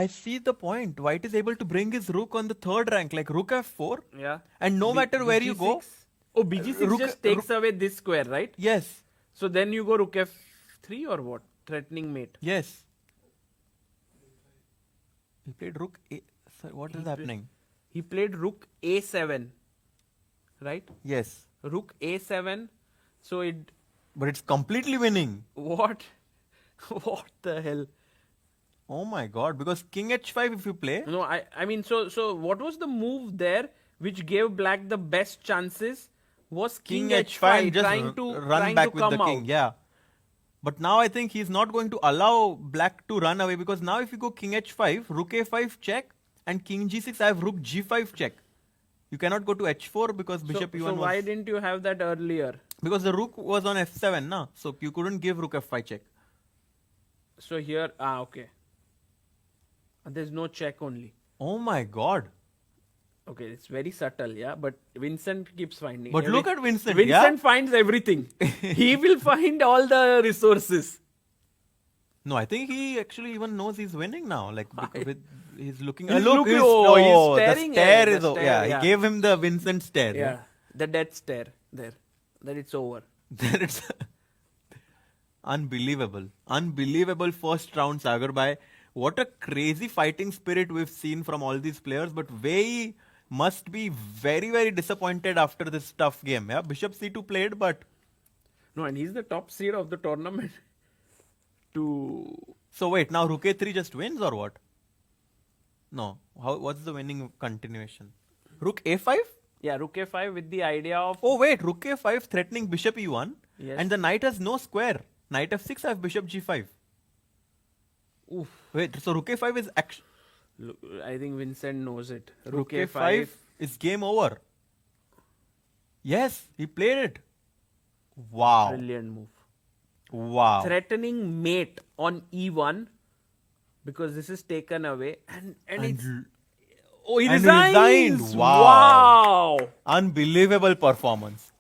I see the point. White is able to bring his rook on the third rank, like rook f4. Yeah. And no matter where you go, BG6. Oh, BG6 rook- just takes away this square, right? yes, So then you go rook f3 or what? Threatening mate. yes. He played rook a. Sir, what is happening? He played rook a7, right? Yes, Rook a7. So it. but it's completely winning. What? What the hell? Oh my god! Because king h5 if you play, No, I mean, so what was the move there which gave black the best chances? Was king h5 just trying to run trying back to with come the king. out. Yeah. But now I think he's not going to allow black to run away, because now if you go king h5, rook a5 check, and king g6, I have rook g5 check. You cannot go to h4 because bishop So e1 why was... didn't you have that earlier? Because the rook was on f7, na? So you couldn't give rook f5 check. So here, okay. There's no check only. Oh my god. Okay, it's very subtle, yeah. But Vincent keeps finding. But look at Vincent, Vincent finds everything. He will find all the resources. No, I think he actually even knows he's winning now. Like, he's looking... He's look, looking- he's, oh, he's the staring stare at is... the oh, stare, yeah, yeah. he gave him the Vincent stare. Yeah, the death stare there. That it's over. Then it's unbelievable. Unbelievable first round, Sagar Bhai. What a crazy fighting spirit we've seen from all these players, but Wei must be very, very disappointed after this tough game. Yeah, Bishop C2 played, but... No, and he's the top seed of the tournament. So wait, now Rook A3 just wins or what? No. What's the winning continuation? Rook A5? Yeah, Rook A5 with the idea of... Oh wait, Rook A5 threatening Bishop E1. Yes. And the knight has no square. Knight F6, I have Bishop G5. Oof. Wait, so Rook A5 is actually... Look, I think Vincent knows it. Rook A5 is game over. Yes, he played it. Wow. Brilliant move. Wow. Threatening mate on E1 because this is taken away and it's... Oh, he and resigns! resigned. Wow. Wow! Unbelievable performance.